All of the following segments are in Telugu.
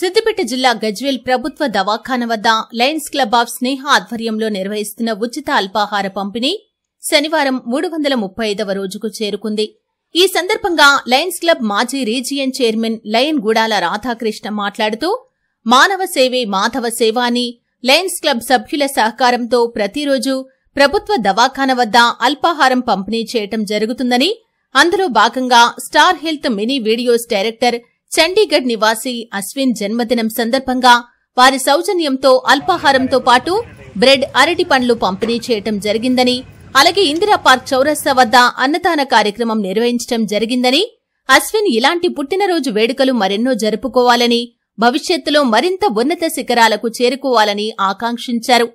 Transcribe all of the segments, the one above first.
సిద్దిపేట జిల్లా గజ్వేల్ ప్రభుత్వ దవాఖాన వద్ద లయన్స్ క్లబ్ ఆఫ్ స్నేహ ఆధ్వర్యంలో నిర్వహిస్తున్న ఉచిత అల్పాహార పంపిణీ శనివారం 335వ రోజుకు చేరుకుంది. ఈ సందర్భంగా లయన్స్ క్లబ్ మాజీ region chairman lion Gudala Radhakrishna మాట్లాడుతూ మానవ సేవే మాధవ సేవ అని లయన్స్ క్లబ్ సభ్యుల సహకారంతో ప్రతిరోజు ప్రభుత్వ దవాఖాన వద్ద అల్పాహారం పంపిణీ చేయటం జరుగుతుందని, అందులో భాగంగా star health mini videos director Chandigarh నివాసి అశ్విన్ జన్మదినం సందర్భంగా వారి సౌజన్యంతో అల్పాహారంతో పాటు బ్రెడ్, అరటి పండ్లు పంపిణీ చేయటం జరిగిందని, అలాగే ఇందిరా పార్క్ చౌరస్తా వద్ద అన్నదాన కార్యక్రమం నిర్వహించడం జరిగిందని, అశ్విన్ ఇలాంటి పుట్టినరోజు వేడుకలు మరెన్నో జరుపుకోవాలని, భవిష్యత్తులో మరింత ఉన్నత శిఖరాలకు చేరుకోవాలని ఆకాంక్షించారు.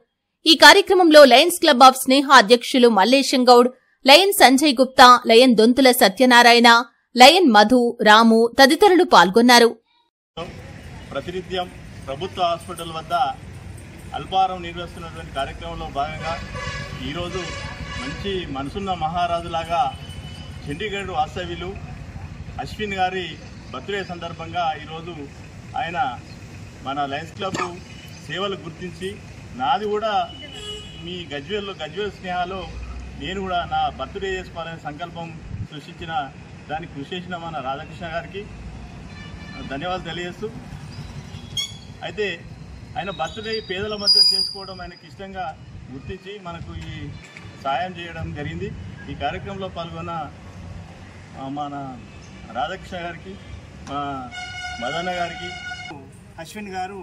ఈ కార్యక్రమంలో లయన్స్ క్లబ్ ఆఫ్ స్నేహ అధ్యక్షులు Mallesham Goud, lion Sanjay Gupta, lion Donthula Satyanarayana, lion Madhu, Ramu తదితరులు పాల్గొన్నారు. ప్రతినిత్యం ప్రభుత్వ హాస్పిటల్ వద్ద అల్పాహారం నిర్వహిస్తున్నటువంటి కార్యక్రమంలో భాగంగా ఈరోజు మంచి మనసున్న మహారాజులాగా చండీగఢ్ వాస్తవ్యులు అశ్విన్ గారి బర్త్డే సందర్భంగా ఈరోజు ఆయన మన లయన్స్ క్లబ్ సేవలు గుర్తించి నాది కూడా మీ గజ్వేల్ స్నేహాలో నేను కూడా నా బర్త్డే చేసుకోవాలనే సంకల్పం సృష్టించిన దానికి కృషి చేసిన మన రాధాకృష్ణ గారికి ధన్యవాదాలు తెలియజేస్తూ, అయితే ఆయన బర్త్డే పేదల మధ్య చేసుకోవడం ఆయనకి ఇష్టంగా గుర్తించి మనకు ఈ సాయం చేయడం జరిగింది. ఈ కార్యక్రమంలో పాల్గొన్న మన రాధాకృష్ణ గారికి, మా మదన్న గారికి, అశ్విన్ గారు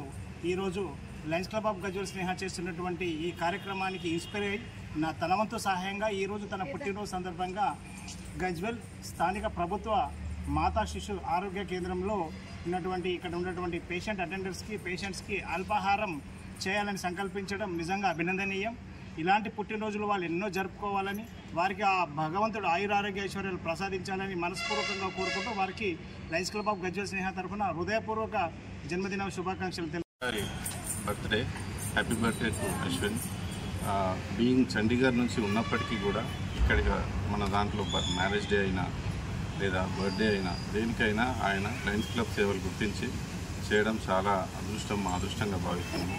ఈరోజు లయన్స్ క్లబ్ ఆఫ్ గజ్వేల్ స్నేహ చేస్తున్నటువంటి ఈ కార్యక్రమానికి ఇన్స్పైర్ అయ్యి తన వంతు సహాయంగా ఈరోజు తన పుట్టినరోజు సందర్భంగా గజ్వేల్ స్థానిక ప్రభుత్వ మాతా శిశు ఆరోగ్య కేంద్రంలో ఇక్కడ ఉన్నటువంటి పేషెంట్స్కి అల్పాహారం చేయాలని సంకల్పించడం నిజంగా అభినందనీయం. ఇలాంటి పుట్టినరోజులు వాళ్ళు ఎన్నో జరుపుకోవాలని, వారికి ఆ భగవంతుడు ఆయురారోగ్య ఐశ్వర్యాలు ప్రసాదించాలని మనస్పూర్వకంగా కోరుకుంటూ వారికి లయన్స్ క్లబ్ ఆఫ్ గజ్వేల్ స్నేహ తరఫున హృదయపూర్వక జన్మదిన శుభాకాంక్షలు. Birthday, happy birthday to Ashwin. Being Chandigarh నుంచి ఉన్నప్పటికీ కూడా ఇక్కడికి మన దాంట్లో మ్యారేజ్ డే అయినా లేదా బర్త్డే అయినా దేనికైనా ఆయన లయన్స్ క్లబ్ సేవలు గుర్తించి చేయడం చాలా అదృష్టంగా భావిస్తున్నాము.